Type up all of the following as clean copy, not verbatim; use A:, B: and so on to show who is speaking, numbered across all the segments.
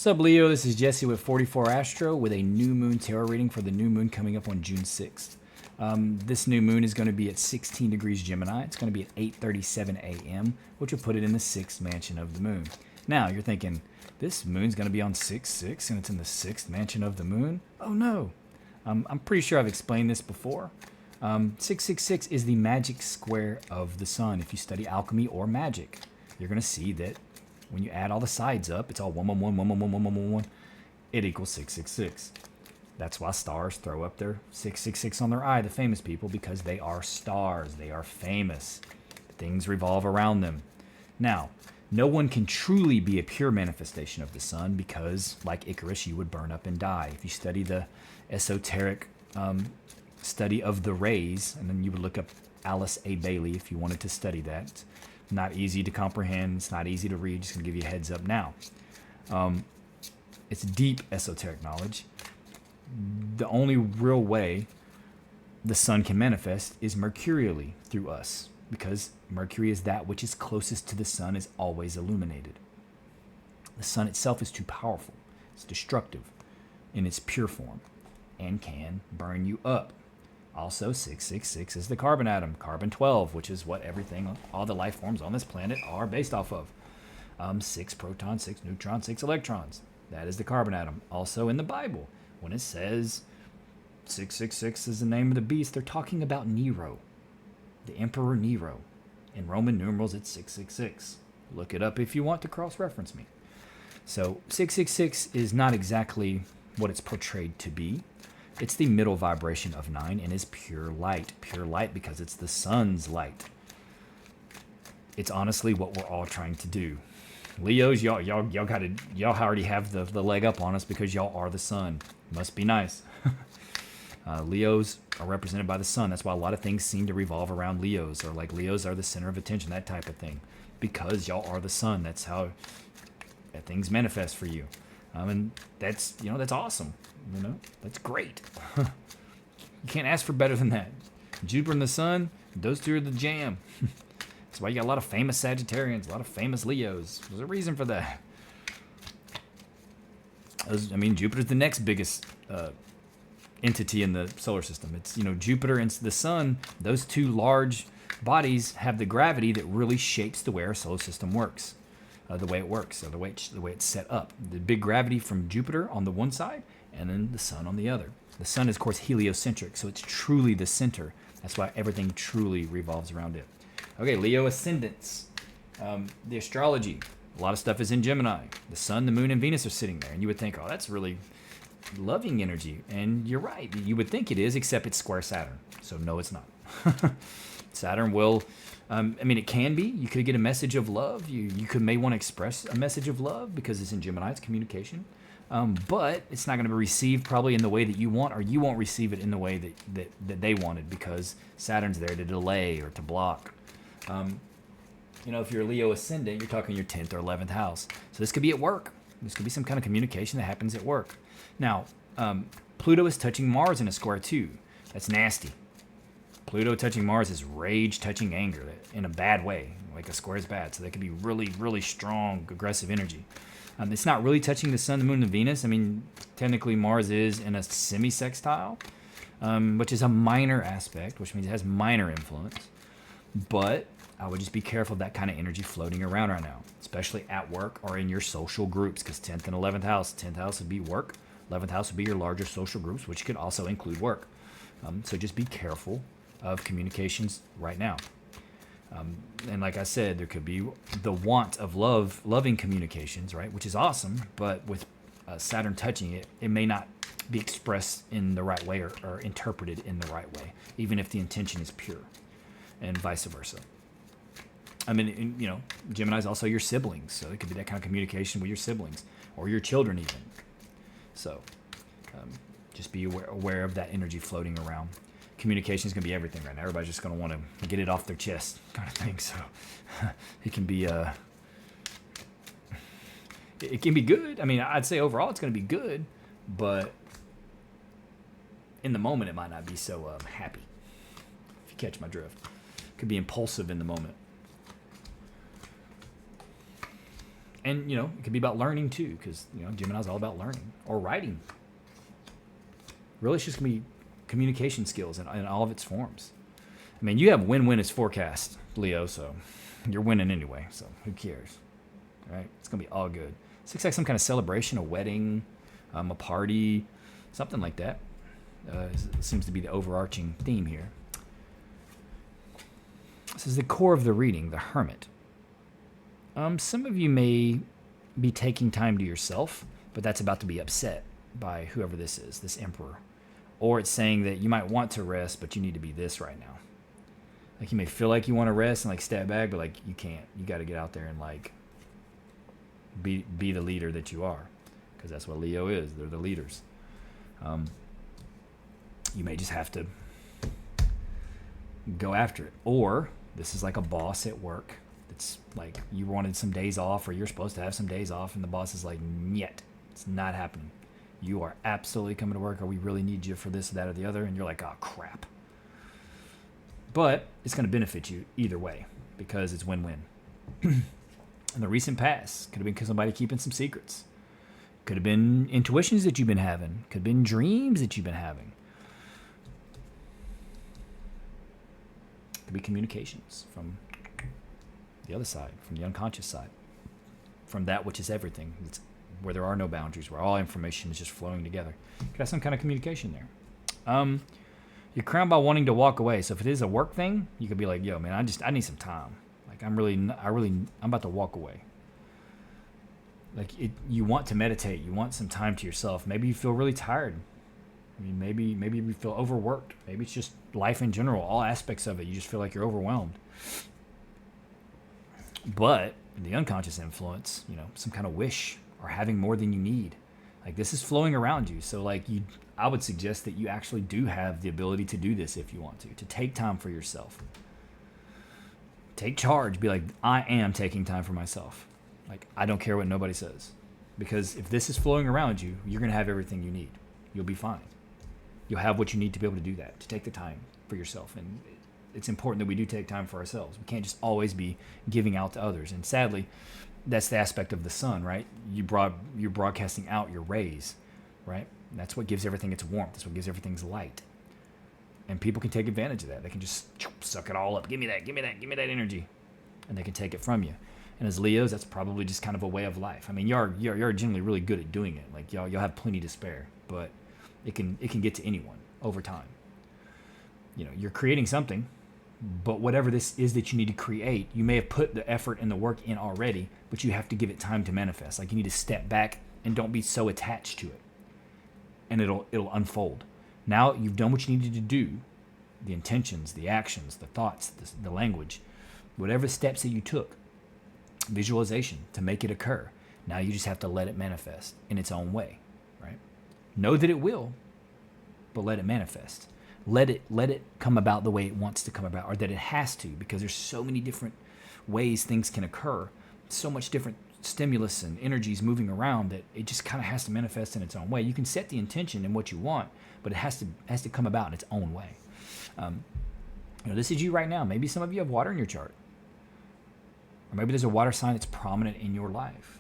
A: What's up, Leo? This is Jesse with 44 Astro with a new moon tarot reading for the new moon coming up on June 6th. This new moon is going to be at 16 degrees Gemini. It's going to be at 8:37 a.m., which will put it in the 6th mansion of the moon. Now, you're thinking, this moon's going to be on 6-6 and it's in the 6th mansion of the moon? Oh, no. I'm pretty sure I've explained this before. 666 is the magic square of the sun. If you study alchemy or magic, you're going to see that when you add all the sides up, it's all 1, 1, 1, 1, 1, 1, 1, 1, 1, 1. It equals 666. That's why stars throw up their 666 on their eye, the famous people, because they are stars. They are famous. Things revolve around them. Now, no one can truly be a pure manifestation of the sun because, like Icarus, you would burn up and die. If you study the esoteric study of the rays, and then you would look up Alice A. Bailey if you wanted to study that. It's not easy to comprehend. It's not easy to read. Just going to give you a heads up now. It's deep esoteric knowledge. The only real way the sun can manifest is mercurially through us, because Mercury is that which is closest to the sun, is always illuminated. The sun itself is too powerful. It's destructive in its pure form and can burn you up. Also, 666 is the carbon atom, carbon 12, which is what everything, all the life forms on this planet are based off of. 6 protons, 6 neutrons, 6 electrons. That is the carbon atom. Also in the Bible, when it says 666 is the name of the beast, they're talking about Nero, the Emperor Nero. In Roman numerals, it's 666. Look it up if you want to cross-reference me. So 666 is not exactly what it's portrayed to be. It's the middle vibration of 9 and is pure light. Pure light because it's the sun's light. It's honestly what we're all trying to do. Leos, y'all already have the leg up on us because y'all are the sun. Must be nice. Leos are represented by the sun. That's why a lot of things seem to revolve around Leos, or like Leos are the center of attention, that type of thing. Because y'all are the sun. That's how things manifest for you. And that's awesome. That's great. You can't ask for better than that. Jupiter and the sun, those two are the jam. That's why you got a lot of famous Sagittarians, a lot of famous Leos. There's a reason for that. Jupiter's the next biggest entity in the solar system. It's, Jupiter and the sun, those two large bodies have the gravity that really shapes the way our solar system works. The way it works, or the way it's set up. The big gravity from Jupiter on the one side, and then the sun on the other. The sun is, of course, heliocentric, so it's truly the center. That's why everything truly revolves around it. Okay, Leo ascendants. The astrology, a lot of stuff is in Gemini. The sun, the moon, and Venus are sitting there, and you would think, oh, that's really loving energy. And you're right, you would think it is, except it's square Saturn. So no, it's not. Saturn will... it can be. You could get a message of love. You may want to express a message of love because it's in Gemini. It's communication. But it's not going to be received probably in the way that you want, or you won't receive it in the way that they wanted, because Saturn's there to delay or to block. If you're a Leo ascendant, you're talking your 10th or 11th house. So this could be at work. This could be some kind of communication that happens at work. Now, Pluto is touching Mars in a square too. That's nasty. Pluto touching Mars is rage touching anger in a bad way. Like a square is bad. So that could be really, really strong, aggressive energy. It's not really touching the sun, the moon, and Venus. Technically Mars is in a semi-sextile, which is a minor aspect, which means it has minor influence. But I would just be careful of that kind of energy floating around right now, especially at work or in your social groups, because 10th and 11th house. 10th house would be work. 11th house would be your larger social groups, which could also include work. So just be careful of communications right now. And like I said, there could be the want of loving communications, right? Which is awesome, but with Saturn touching it, it may not be expressed in the right way or interpreted in the right way, even if the intention is pure, and vice versa. Gemini is also your siblings, so it could be that kind of communication with your siblings or your children even. So just be aware of that energy floating around. Communication is going to be everything right now. Everybody's just going to want to get it off their chest kind of thing. So it can be good. I'd say overall it's going to be good, but in the moment it might not be so happy, if you catch my drift. It could be impulsive in the moment. And, you know, it could be about learning too, because, you know, Gemini's all about learning or writing. Really, it's just going to be communication skills in all of its forms. I mean, you have win-win as forecast, Leo, so you're winning anyway, so who cares, right? It's going to be all good. This looks like some kind of celebration, a wedding, a party, something like that. Seems to be the overarching theme here. This is the core of the reading, the Hermit. Some of you may be taking time to yourself, but that's about to be upset by whoever this is, this Emperor. Or it's saying that you might want to rest, but you need to be this right now. Like, you may feel like you want to rest and like step back, but like you can't. You got to get out there and like be the leader that you are, because that's what Leo is. They're the leaders. You may just have to go after it. Or this is like a boss at work. It's like you wanted some days off, or you're supposed to have some days off, and the boss is like, "Yet, it's not happening. You are absolutely coming to work, or we really need you for this, that, or the other." And you're like, "Oh, crap." But it's going to benefit you either way, because it's win-win. In the recent past, could have been somebody keeping some secrets. Could have been intuitions that you've been having. Could have been dreams that you've been having. Could be communications from the other side, from the unconscious side, from that which is everything. It's where there are no boundaries, where all information is just flowing together. Could have some kind of communication there. You're crowned by wanting to walk away. So if it is a work thing, you could be like, "Yo, man, I need some time. Like, I'm about to walk away." Like, you want to meditate. You want some time to yourself. Maybe you feel really tired. I mean, maybe you feel overworked. Maybe it's just life in general, all aspects of it. You just feel like you're overwhelmed. But the unconscious influence, you know, some kind of wish or having more than you need. Like, this is flowing around you. So like I would suggest that you actually do have the ability to do this if you want to take time for yourself. Take charge. Be like, "I am taking time for myself. Like, I don't care what nobody says." Because if this is flowing around you, you're going to have everything you need. You'll be fine. You'll have what you need to be able to do that, to take the time for yourself. And it's important that we do take time for ourselves. We can't just always be giving out to others. And sadly, that's the aspect of the sun, right? You're broadcasting out your rays, right? And that's what gives everything its warmth. That's what gives everything its light. And people can take advantage of that. They can just suck it all up. Give me that energy. And they can take it from you. And as Leos, that's probably just kind of a way of life. I mean, you're generally really good at doing it. Like, you'll have plenty to spare, but it can get to anyone over time. You know, you're creating something, but whatever this is that you need to create, you may have put the effort and the work in already, but you have to give it time to manifest. Like, you need to step back and don't be so attached to it. And it'll unfold. Now you've done what you needed to do, the intentions, the actions, the thoughts, the language, whatever steps that you took, visualization to make it occur. Now you just have to let it manifest in its own way, right? Know that it will, but let it manifest. Let it come about the way it wants to come about, or that it has to, because there's so many different ways things can occur, so much different stimulus and energies moving around, that it just kind of has to manifest in its own way. You can set the intention and what you want, but it has to come about in its own way. This is you right now. Maybe some of you have water in your chart, or maybe there's a water sign that's prominent in your life.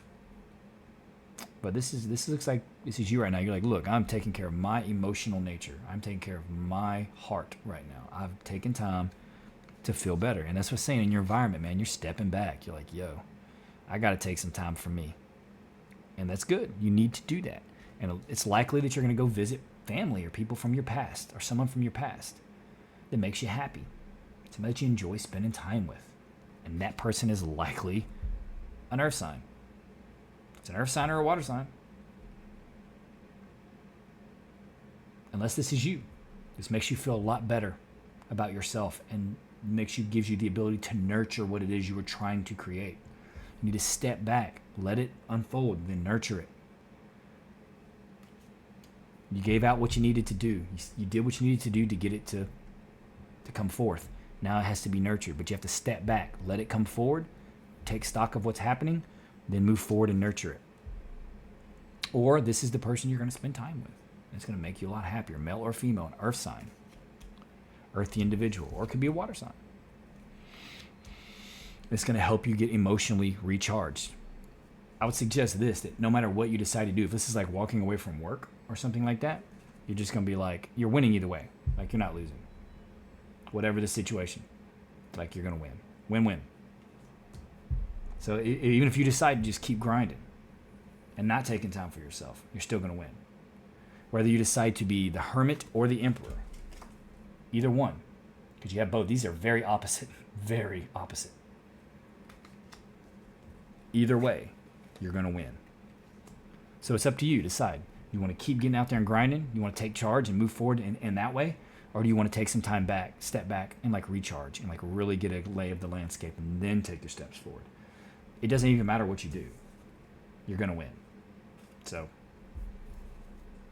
A: But this looks like this is you right now. You're like, "Look, I'm taking care of my emotional nature. I'm taking care of my heart right now. I've taken time to feel better." And that's what's saying in your environment, man. You're stepping back. You're like, "Yo, I got to take some time for me." And that's good. You need to do that. And it's likely that you're going to go visit family or people from your past, or someone from your past that makes you happy, somebody that you enjoy spending time with. And that person is likely an earth sign. It's an earth sign or a water sign. Unless this is you. This makes you feel a lot better about yourself and gives you the ability to nurture what it is you were trying to create. You need to step back, let it unfold, then nurture it. You gave out what you needed to do. You did what you needed to do to get it to come forth. Now it has to be nurtured, but you have to step back, let it come forward, take stock of what's happening, then move forward and nurture it. Or this is the person you're going to spend time with. It's going to make you a lot happier, male or female, an earth sign, earthy individual, or it could be a water sign. It's going to help you get emotionally recharged. I would suggest this, that no matter what you decide to do, if this is like walking away from work or something like that, you're just going to be like, you're winning either way. Like, you're not losing. Whatever the situation, like, you're going to win. Win-win. So even if you decide to just keep grinding and not taking time for yourself, you're still going to win. Whether you decide to be the hermit or the emperor, either one, because you have both. These are very opposite, very opposite. Either way, you're going to win. So it's up to you. Decide. You want to keep getting out there and grinding? You want to take charge and move forward in that way? Or do you want to take some time back, step back, and like recharge and like really get a lay of the landscape and then take your steps forward? It doesn't even matter what you do. You're going to win. So,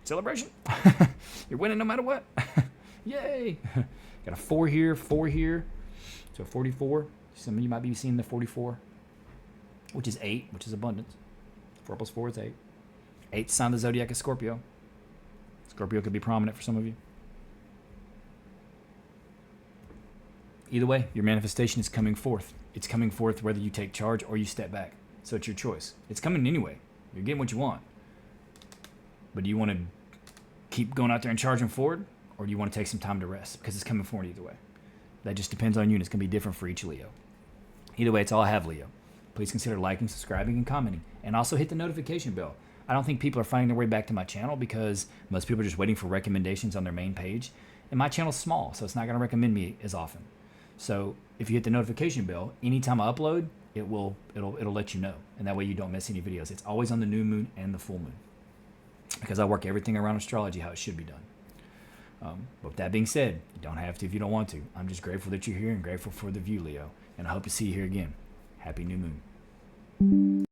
A: celebration. You're winning no matter what. Yay. Got a 4 here, 4 here. So 44. Some of you might be seeing the 44, which is 8, which is abundance. 4 plus 4 is 8. 8th sign of the zodiac is Scorpio. Scorpio could be prominent for some of you. Either way, your manifestation is coming forth. It's coming forth whether you take charge or you step back. So it's your choice. It's coming anyway. You're getting what you want. But do you want to keep going out there and charging forward? Or do you want to take some time to rest? Because it's coming forward either way. That just depends on you, and it's going to be different for each Leo. Either way, it's all I have, Leo. Please consider liking, subscribing, and commenting. And also hit the notification bell. I don't think people are finding their way back to my channel because most people are just waiting for recommendations on their main page. And my channel's small, so it's not going to recommend me as often. So if you hit the notification bell, anytime I upload, it'll let you know. And that way you don't miss any videos. It's always on the new moon and the full moon. Because I work everything around astrology how it should be done. But with that being said, you don't have to if you don't want to. I'm just grateful that you're here and grateful for the view, Leo. And I hope to see you here again. Happy new moon.